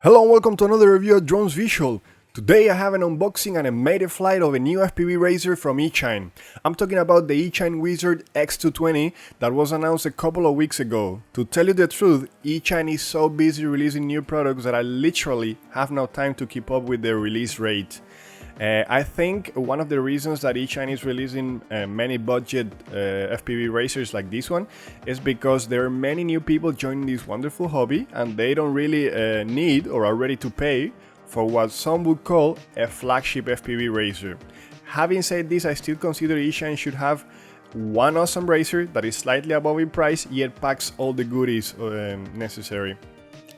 Hello and welcome to another review at Drones Visual. Today I have an unboxing and a maiden flight of a new FPV razor from Echine. I'm talking about the Eachine Wizard X220 that was announced a couple of weeks ago. To tell you the truth, Echine is so busy releasing new products that I literally have no time to keep up with their release rate. I think one of the reasons that Echine is releasing many budget FPV razors like this one is because there are many new people joining this wonderful hobby and they don't really need or are ready to pay for what some would call a flagship FPV razor. Having said this, I still consider Echine should have one awesome razor that is slightly above in price yet packs all the goodies necessary.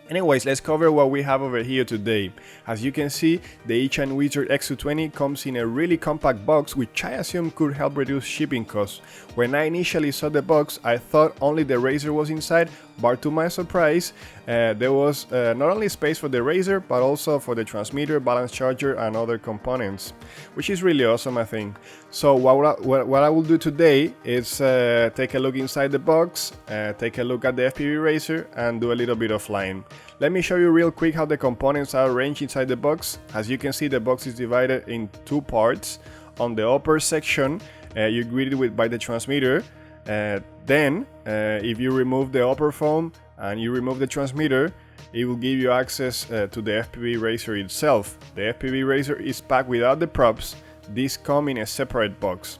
Anyways, let's cover what we have over here today. As you can see, the Eachine Wizard X220 comes in a really compact box, which I assume could help reduce shipping costs. When I initially saw the box, I thought only the razor was inside, but to my surprise, there was not only space for the razor, but also for the transmitter, balance charger, and other components, which is really awesome, I think. So what I will do today is take a look inside the box, take a look at the FPV razor, and do a little bit of flying. Let me show you real quick how the components are arranged inside the box. As you can see, the box is divided in two parts. On the upper section, you're greeted by the transmitter. Then, if you remove the upper foam and you remove the transmitter, it will give you access to the FPV razor itself. The FPV razor is packed without the props. These come in a separate box.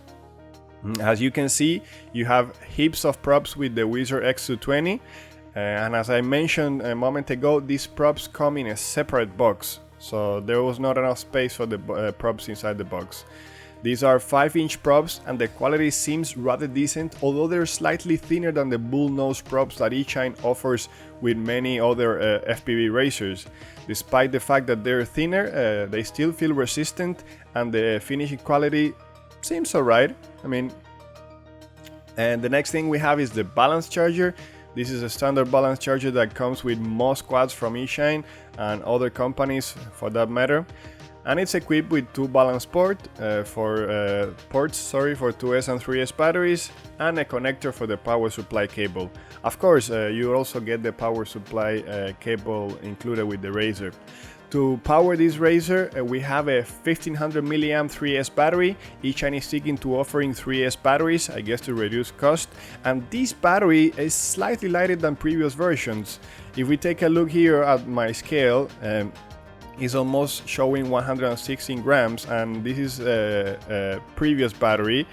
As you can see, you have heaps of props with the Wizard X220. And as I mentioned a moment ago, these props come in a separate box, so there was not enough space for the props inside the box. These are 5-inch props and the quality seems rather decent, although they're slightly thinner than the bullnose props that Echine offers with many other FPV razors. Despite the fact that they're thinner, they still feel resistant and the finishing quality seems alright. And the next thing we have is the balance charger. This is a standard balance charger that comes with most quads from Echine and other companies for that matter. And it's equipped with two balance ports for 2S and 3S batteries and a connector for the power supply cable. Of course, you also get the power supply cable included with the razor. To power this razor, we have a 1500 mAh 3S battery. Echine is sticking to offering 3S batteries, I guess to reduce cost. And this battery is slightly lighter than previous versions. If we take a look here at my scale, it's almost showing 116 grams, and this is a previous battery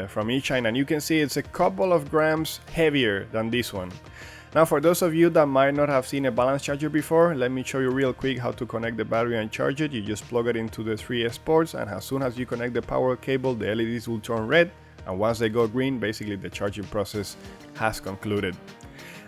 from Echine, and you can see it's a couple of grams heavier than this one. Now, for those of you that might not have seen a balance charger before, let me show you real quick how to connect the battery and charge it. You just plug it into the 3S ports, and as soon as you connect the power cable, the LEDs will turn red, and once they go green, basically the charging process has concluded.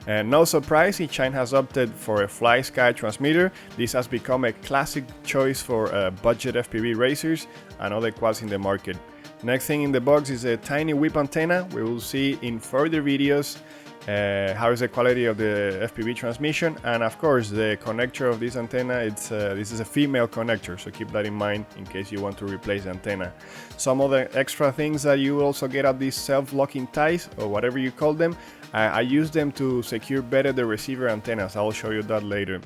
And no surprise, Echine has opted for a fly sky transmitter. This has become a classic choice for budget FPV razors and other quads in the market. Next thing in the box is a tiny whip antenna. We will see in further videos how is the quality of the FPV transmission, and of course the connector of this antenna, this is a female connector, so keep that in mind in case you want to replace the antenna. Some other extra things that you also get at these self-locking ties, or whatever you call them, I use them to secure better the receiver antennas. I'll show you that later.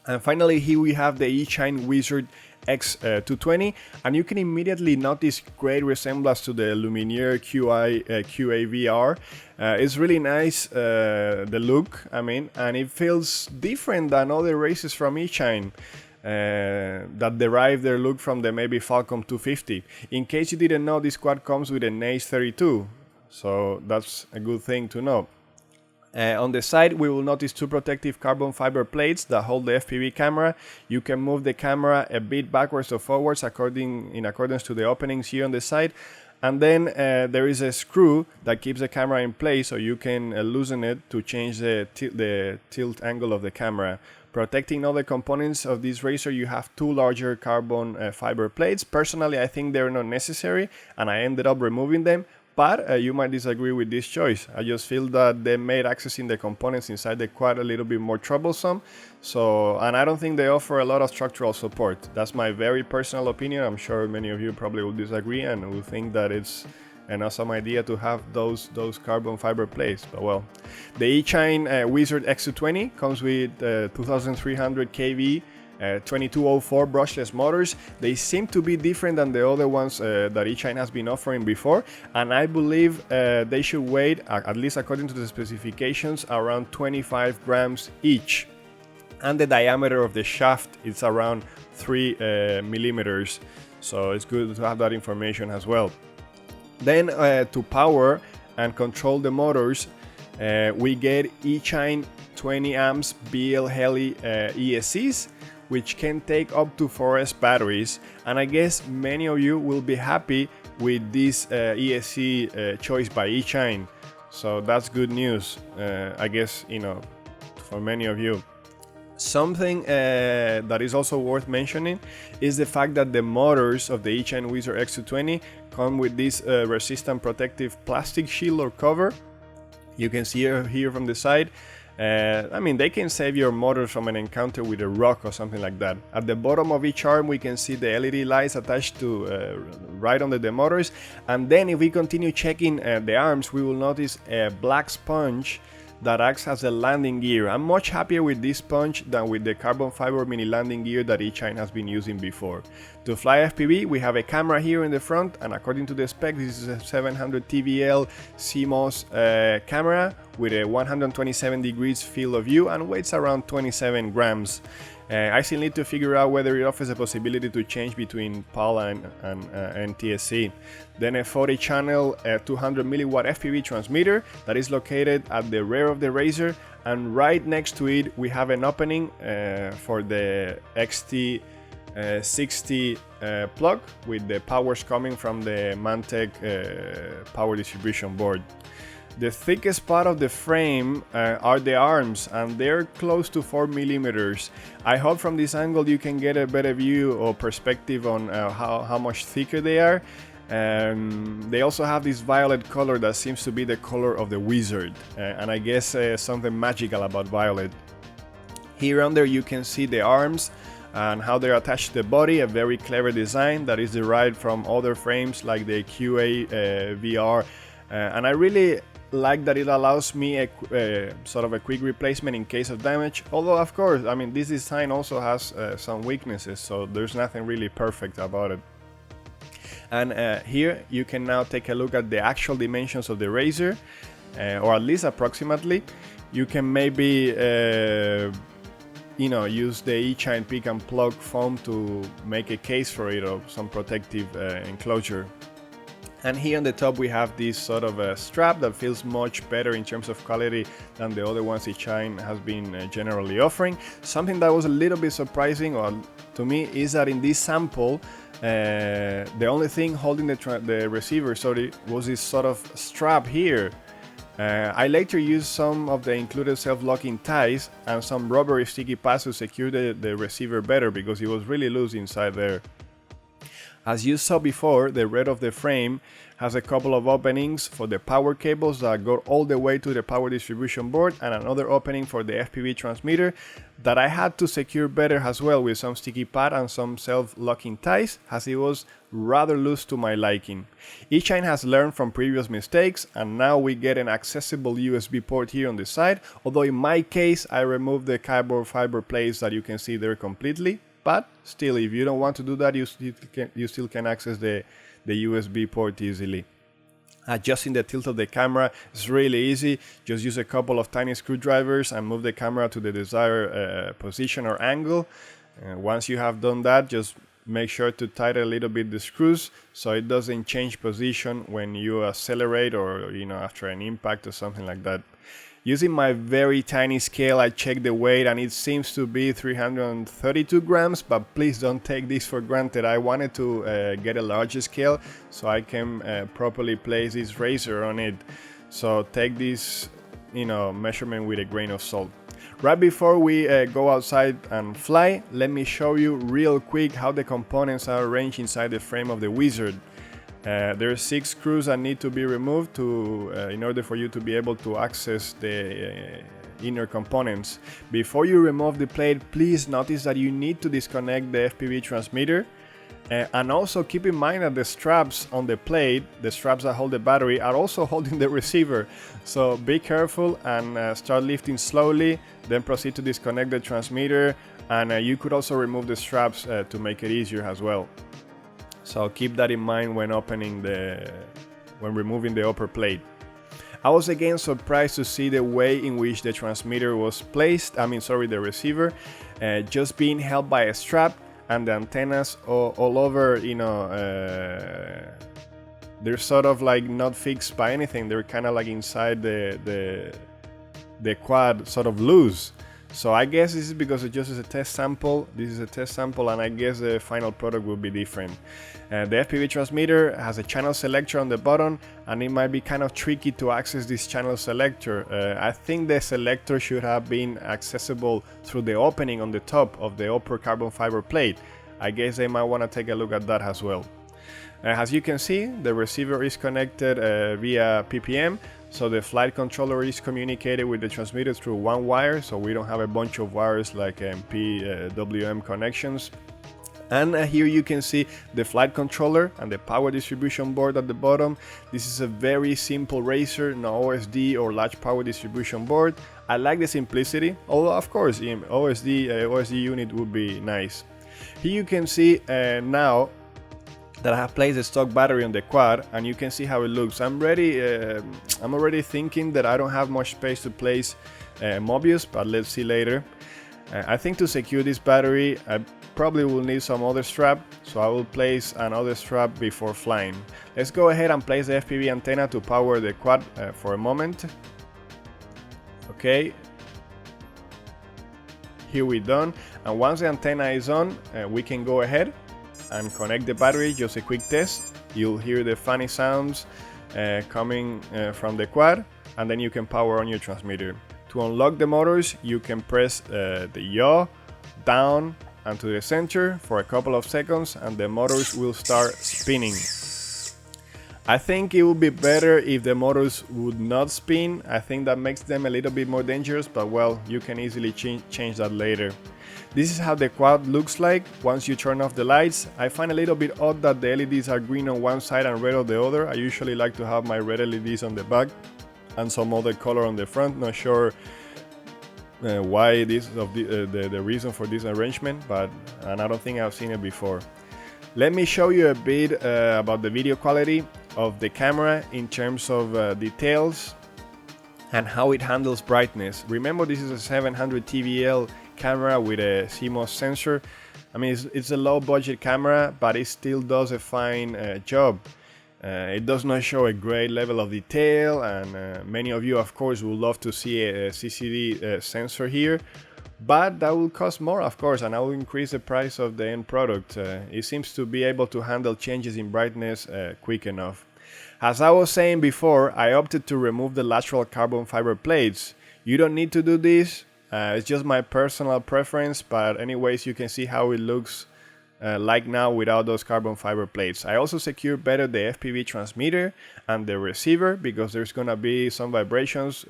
And finally, here we have the Eachine Wizard X220, and you can immediately notice great resemblance to the Lumineer QA-VR. It's really nice, the look, and it feels different than other races from Echine that derive their look from the maybe Falcon 250. In case you didn't know, this quad comes with a Naze 32, so that's a good thing to know. On the side, we will notice two protective carbon fiber plates that hold the FPV camera. You can move the camera a bit backwards or forwards in accordance to the openings here on the side. And then there is a screw that keeps the camera in place, so you can loosen it to change the tilt angle of the camera. Protecting other components of this razor, you have two larger carbon fiber plates. Personally, I think they're not necessary, and I ended up removing them. But you might disagree with this choice. I just feel that they made accessing the components inside the quad a little bit more troublesome. And I don't think they offer a lot of structural support. That's my very personal opinion. I'm sure many of you probably will disagree and will think that it's an awesome idea to have those carbon fiber plates. But well, the Eachine Wizard X220 comes with 2300 kV 2204 brushless motors. They seem to be different than the other ones that Echine has been offering before, and I believe they should weigh, at least according to the specifications, around 25 grams each. And the diameter of the shaft is around 3 millimeters, so it's good to have that information as well. Then to power and control the motors, we get Echine 20 amps BL Heli ESCs, which can take up to 4S batteries, and I guess many of you will be happy with this ESC choice by Echine, so that's good news, I guess, you know, for many of you. Something that is also worth mentioning is the fact that the motors of the Eachine Wizard X220 come with this resistant protective plastic shield or cover. You can see here from the side. I mean, they can save your motor from an encounter with a rock or something like that. At the bottom of each arm we can see the LED lights attached to right under the motors, and then if we continue checking the arms, we will notice a black sponge that acts as a landing gear. I'm much happier with this sponge than with the carbon fiber mini landing gear that Echine has been using before. To fly FPV, we have a camera here in the front, and according to the spec, this is a 700 TVL CMOS camera with a 127 degrees field of view and weighs around 27 grams. I still need to figure out whether it offers a possibility to change between PAL and NTSC. Then a 40 channel 200 milliwatt FPV transmitter that is located at the rear of the Razor, and right next to it we have an opening for the XT60 plug with the powers coming from the Mantec power distribution board. The thickest part of the frame are the arms, and they're close to 4 millimeters. I hope from this angle you can get a better view or perspective on how much thicker they are. They also have this violet color that seems to be the color of the Wizard, and I guess something magical about violet. Here under you can see the arms and how they're attached to the body, a very clever design that is derived from other frames like the QA VR, and I really like that it allows me a sort of a quick replacement in case of damage, although of course, I mean, this design also has some weaknesses, so there's nothing really perfect about it. And here you can now take a look at the actual dimensions of the Razor, or at least approximately. You can maybe you know, use the Echine pick and plug foam to make a case for it, or some protective enclosure. And here on the top we have this sort of a strap that feels much better in terms of quality than the other ones Echine has been generally offering. Something that was a little bit surprising to me is that in this sample the only thing holding the receiver was this sort of strap here. I later used some of the included self-locking ties and some rubbery sticky pads to secure the receiver better, because it was really loose inside there. As you saw before, the red of the frame has a couple of openings for the power cables that go all the way to the power distribution board, and another opening for the FPV transmitter that I had to secure better as well with some sticky pad and some self-locking ties, as it was rather loose to my liking. Echine has learned from previous mistakes, and now we get an accessible USB port here on the side, although in my case I removed the carbon fiber plates that you can see there completely. But still, if you don't want to do that, you still can access the USB port easily. Adjusting the tilt of the camera is really easy. Just use a couple of tiny screwdrivers and move the camera to the desired position or angle. Once you have done that, just make sure to tighten a little bit the screws so it doesn't change position when you accelerate, or after an impact or something like that. Using my very tiny scale, I checked the weight and it seems to be 332 grams, but please don't take this for granted. I wanted to get a larger scale so I can properly place this Razor on it. So take this measurement with a grain of salt. Right before we go outside and fly, let me show you real quick how the components are arranged inside the frame of the Wizard. There are 6 screws that need to be removed in order for you to be able to access the inner components. Before you remove the plate, please notice that you need to disconnect the FPV transmitter. And also keep in mind that the straps on the plate, the straps that hold the battery, are also holding the receiver. So be careful and start lifting slowly, then proceed to disconnect the transmitter, and you could also remove the straps to make it easier as well. So keep that in mind when removing the upper plate. I was again surprised to see the way in which the transmitter was placed, the receiver, just being held by a strap, and the antennas all over, they're sort of like not fixed by anything. They're kind of like inside the quad, sort of loose. So I guess this is because it just is a test sample. This is a test sample, and I guess the final product will be different. The FPV transmitter has a channel selector on the bottom, and it might be kind of tricky to access this channel selector. I think the selector should have been accessible through the opening on the top of the upper carbon fiber plate. I guess they might want to take a look at that as well. As you can see, the receiver is connected via PPM, so the flight controller is communicated with the transmitter through one wire, so we don't have a bunch of wires like PWM connections. And here you can see the flight controller and the power distribution board at the bottom. This is a very simple racer, no OSD or large power distribution board. I like the simplicity, although of course OSD unit would be nice. Here you can see now that I have placed the stock battery on the quad, and you can see how it looks. I'm already thinking that I don't have much space to place Mobius, but let's see later. I think to secure this battery I probably will need some other strap, so I will place another strap before flying. Let's go ahead and place the FPV antenna to power the quad for a moment. Okay, here we're done, and once the antenna is on, we can go ahead and connect the battery. Just a quick test. You'll hear the funny sounds coming from the quad, and then you can power on your transmitter. To unlock the motors, you can press the yaw down and to the center for a couple of seconds, and the motors will start spinning. I think it would be better if the motors would not spin. I think that makes them a little bit more dangerous, but well, you can easily change that later. This is how the quad looks like once you turn off the lights. I find a little bit odd that the LEDs are green on one side and red on the other. I usually like to have my red LEDs on the back and some other color on the front. Not sure why this the reason for this arrangement, and I don't think I've seen it before. Let me show you a bit about the video quality of the camera in terms of details and how it handles brightness. Remember, this is a 700 TVL camera with a CMOS sensor. I mean, it's a low budget camera, but it still does a fine job. It does not show a great level of detail, and many of you of course would love to see a CCD sensor here, but that will cost more of course, and that will increase the price of the end product. It seems to be able to handle changes in brightness quick enough. As I was saying before, I opted to remove the lateral carbon fiber plates. You don't need to do this. It's just my personal preference, but anyways, you can see how it looks like now without those carbon fiber plates. I also secure better the FPV transmitter and the receiver because there's gonna be some vibrations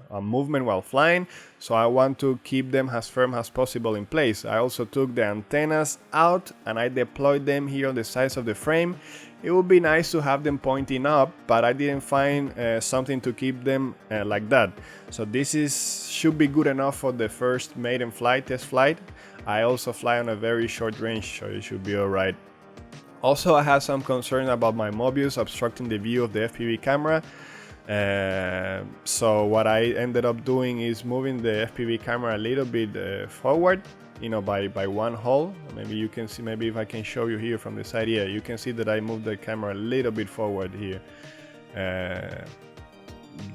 on movement while flying, so I want to keep them as firm as possible in place. I also took the antennas out and I deployed them here on the sides of the frame. It would be nice to have them pointing up, but I didn't find something to keep them like that. So this should be good enough for the first maiden test flight. I also fly on a very short range, so it should be alright. Also, I had some concern about my Mobius obstructing the view of the FPV camera. So what I ended up doing is moving the FPV camera a little bit forward, by one hole. Maybe you can see, maybe if I can show you here from the side, yeah, you can see that I moved the camera a little bit forward here.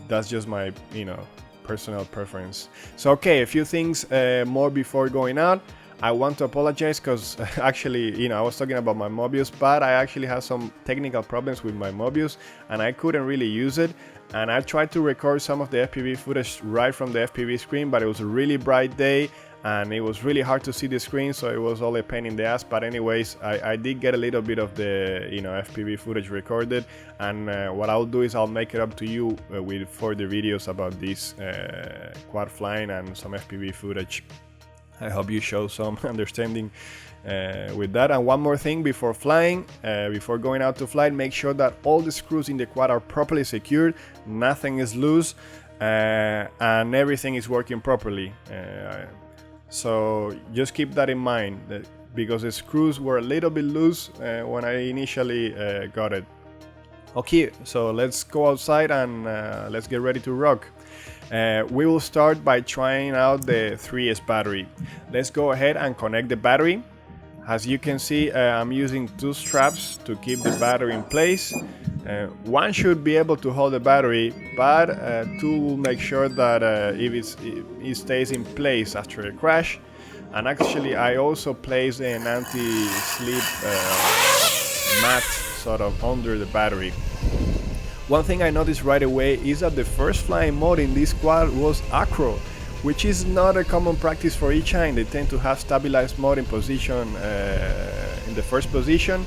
That's just my, personal preference. So okay, a few things more before going out. I want to apologize because actually, I was talking about my Mobius, but I actually had some technical problems with my Mobius and I couldn't really use it. And I tried to record some of the FPV footage right from the FPV screen, but it was a really bright day and it was really hard to see the screen, so it was all a pain in the ass. But anyways, I did get a little bit of the FPV footage recorded, and what I'll do is I'll make it up to you with further videos about this quad flying and some FPV footage. I hope you show some understanding with that. And one more thing before flying, before going out to flight, make sure that all the screws in the quad are properly secured, nothing is loose, and everything is working properly. So just keep that in mind, because the screws were a little bit loose when I initially got it. Okay, so let's go outside and let's get ready to rock. We will start by trying out the 3S battery. Let's go ahead and connect the battery. As you can see, I'm using 2 straps to keep the battery in place. One should be able to hold the battery, but 2 will make sure that it stays in place after a crash. And actually, I also placed an anti-slip mat sort of under the battery. One thing I noticed right away is that the first flying mode in this quad was acro, which is not a common practice for Echine. They tend to have stabilized mode in position in the first position,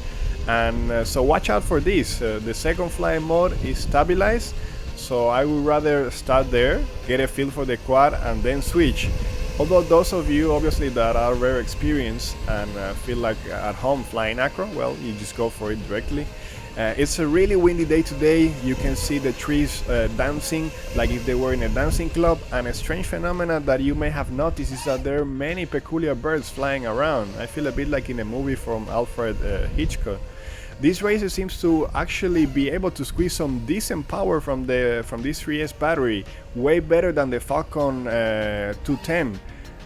and so watch out for this. The second flying mode is stabilized, so I would rather start there, get a feel for the quad, and then switch. Although those of you obviously that are very experienced and feel like at home flying acro, well, you just go for it directly. It's a really windy day today. You can see the trees dancing like if they were in a dancing club, and a strange phenomenon that you may have noticed is that there are many peculiar birds flying around. I feel a bit like in a movie from Alfred Hitchcock. This racer seems to actually be able to squeeze some decent power from this 3S battery, way better than the Falcon 210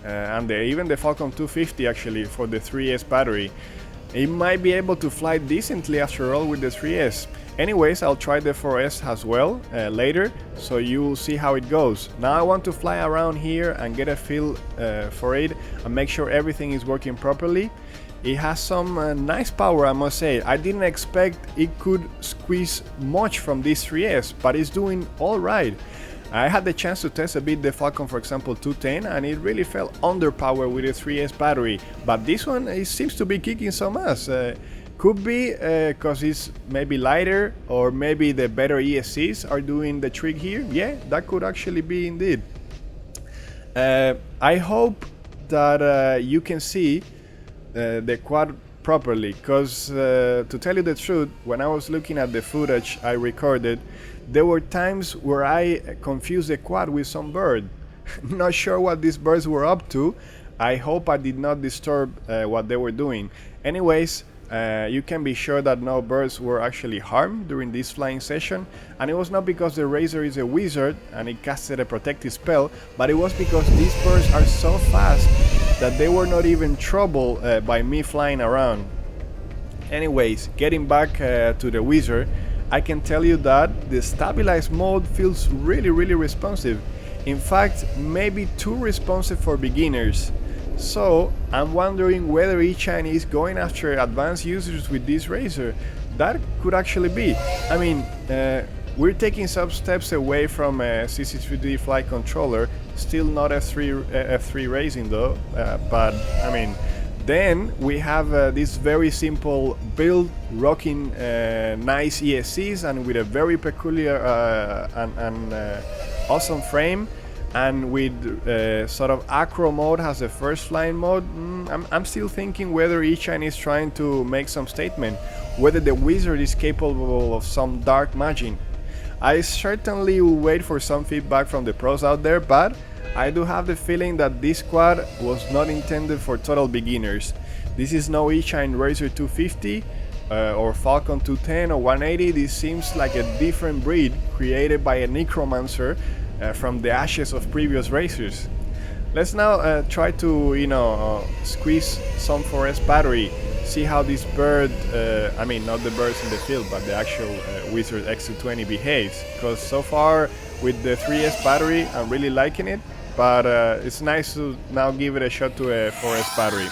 and even the Falcon 250 actually for the 3S battery. It might be able to fly decently after all with the 3S. Anyways, I'll try the 4S as well later, so you will see how it goes. Now I want to fly around here and get a feel for it and make sure everything is working properly. It has some nice power, I must say. I didn't expect it could squeeze much from this 3S, but it's doing alright. I had the chance to test a bit the Falcon, for example, 210, and it really felt underpowered with a 3S battery. But this one, it seems to be kicking some ass. Could be because it's maybe lighter, or maybe the better ESCs are doing the trick here. Yeah, that could actually be indeed. I hope that you can see the quad properly, because to tell you the truth, when I was looking at the footage I recorded, there were times where I confused the quad with some bird. Not sure what these birds were up to. I hope I did not disturb what they were doing. Anyways, you can be sure that no birds were actually harmed during this flying session, and it was not because the Razer is a wizard and it casted a protective spell, but it was because these birds are so fast that they were not even troubled by me flying around. Anyways, getting back to the wizard, I can tell you that the stabilized mode feels really responsive. In fact, maybe too responsive for beginners. So I'm wondering whether Echine is going after advanced users with this Razer. That could actually be. I mean, we're taking some steps away from a CC3D flight controller, still not F3 racing though, but I mean, then we have this very simple build, rocking nice ESCs and with a very peculiar and awesome frame, and with sort of acro mode has the first flying mode. I'm still thinking whether Echine is trying to make some statement, whether the wizard is capable of some dark magic. I certainly will wait for some feedback from the pros out there, but I do have the feeling that this quad was not intended for total beginners. This is no Echine Razer 250 or Falcon 210 or 180. This seems like a different breed created by a necromancer from the ashes of previous Razers. Let's now try to squeeze some 4S battery, see how this bird, I mean not the birds in the field, but the actual Wizard X220 behaves, because so far with the 3S battery I'm really liking it, but it's nice to now give it a shot to a 4S battery.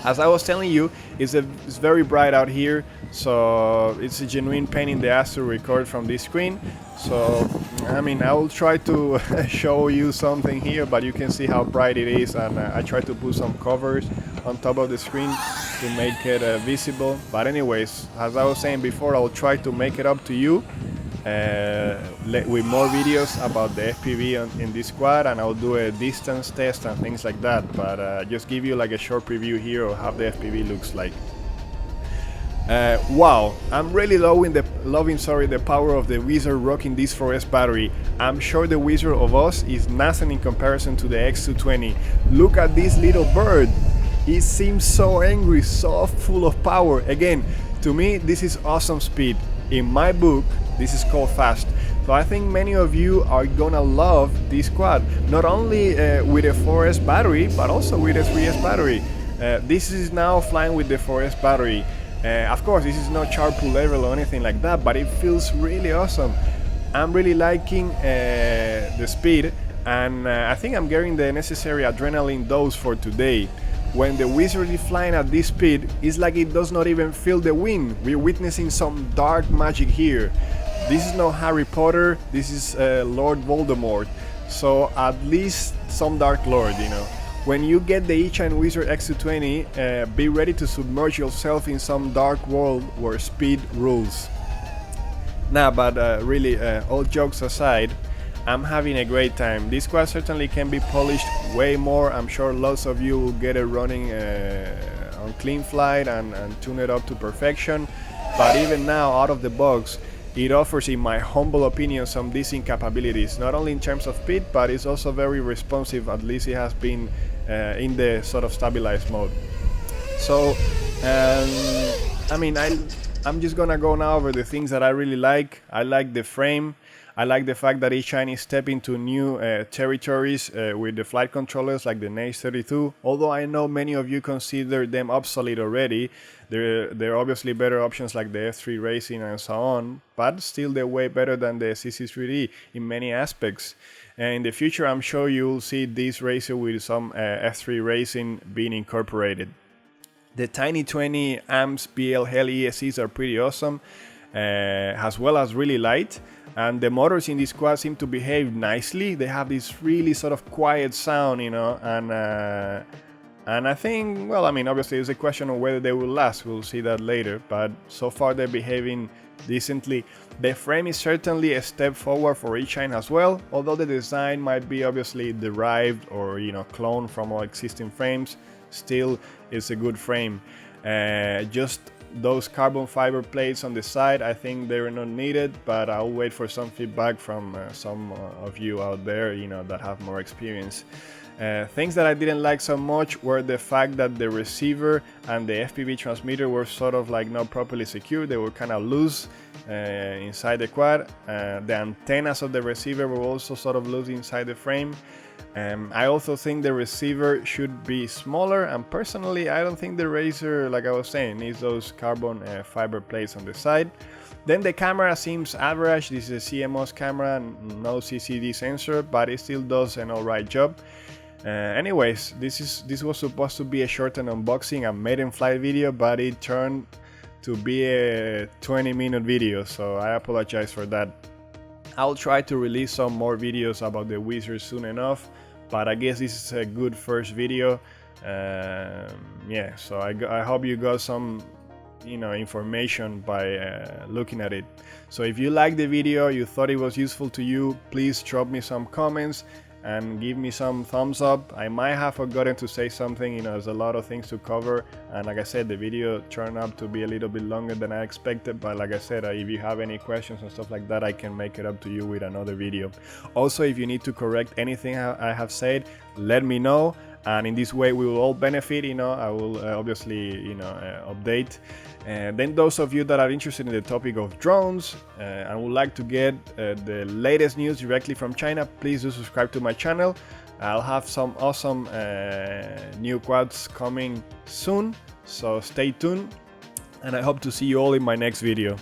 As I was telling you, it's very bright out here, so it's a genuine pain in the ass to record from this screen. So, I mean, I will try to show you something here, but you can see how bright it is, and I try to put some covers on top of the screen to make it visible. But anyways, as I was saying before, I'll try to make it up to you with more videos about the FPV in this quad, and I'll do a distance test and things like that, but just give you like a short preview here of how the FPV looks like. Wow, I'm really loving the power of the Wizard rocking this 4S battery. I'm sure the Wizard of Oz is nothing in comparison to the X220. Look at this little bird. It seems so angry, so full of power. Again, to me, this is awesome speed. In my book, this is called fast. So I think many of you are gonna love this quad, not only with a 4S battery, but also with a 3S battery. This is now flying with the 4S battery. Of course, this is not charpool level or anything like that, but it feels really awesome. I'm really liking the speed, and I think I'm getting the necessary adrenaline dose for today. When the Wizard is flying at this speed, it's like it does not even feel the wind. We're witnessing some dark magic here. This is not Harry Potter, this is Lord Voldemort. So at least some Dark Lord, you know. When you get the Eachine Wizard X220, be ready to submerge yourself in some dark world where speed rules. Nah, but really, all jokes aside, I'm having a great time. This quad certainly can be polished way more. I'm sure lots of you will get it running on clean flight and tune it up to perfection. But even now, out of the box, it offers, in my humble opinion, some decent capabilities, not only in terms of speed, but it's also very responsive. At least it has been in the sort of stabilized mode. So, I mean, I'm just gonna go now over the things that I really like. I like the frame. I like the fact that Echine is stepping to new territories with the flight controllers like the Naze 32. Although I know many of you consider them obsolete already, there are obviously better options like the F3 Racing and so on, but still they're way better than the CC3D in many aspects. And in the future, I'm sure you'll see this racer with some F3 Racing being incorporated. The tiny 20 amps BL Hell ESCs are pretty awesome, as well as really light. And the motors in this quad seem to behave nicely. They have this really sort of quiet sound, you know, and I think, well, I mean, obviously it's a question of whether they will last. We'll see that later, but so far they're behaving decently. The frame is certainly a step forward for Echine as well, although the design might be obviously derived or, you know, cloned from all existing frames. Still, it's a good frame. Just those carbon fiber plates on the side, I think they're not needed, but I'll wait for some feedback from some of you out there, you know, that have more experience. Things that I didn't like so much were the fact that the receiver and the FPV transmitter were sort of like not properly secured. They were kind of loose inside the quad. The antennas of the receiver were also sort of loose inside the frame. I also think the receiver should be smaller, and personally I don't think the Razer, like I was saying, needs those carbon fiber plates on the side. Then the camera seems average. This is a CMOS camera, no CCD sensor, but it still does an alright job. Anyways, this was supposed to be a shortened unboxing and Maiden flight video, but it turned to be a 20-minute video, so I apologize for that. I'll try to release some more videos about the Wizard soon enough, but I guess this is a good first video. Yeah, so I hope you got some, you know, information by looking at it. So if you liked the video, you thought it was useful to you, please drop me some comments and give me some thumbs up. I might have forgotten to say something, you know, there's a lot of things to cover, and like I said, the video turned out to be a little bit longer than I expected, but like I said, if you have any questions and stuff like that, I can make it up to you with another video. Also, if you need to correct anything I have said, let me know, and in this way we will all benefit, you know. I will obviously, you know, update. And then those of you that are interested in the topic of drones and would like to get the latest news directly from China, please do subscribe to my channel. I'll have some awesome new quads coming soon, so stay tuned, and I hope to see you all in my next video.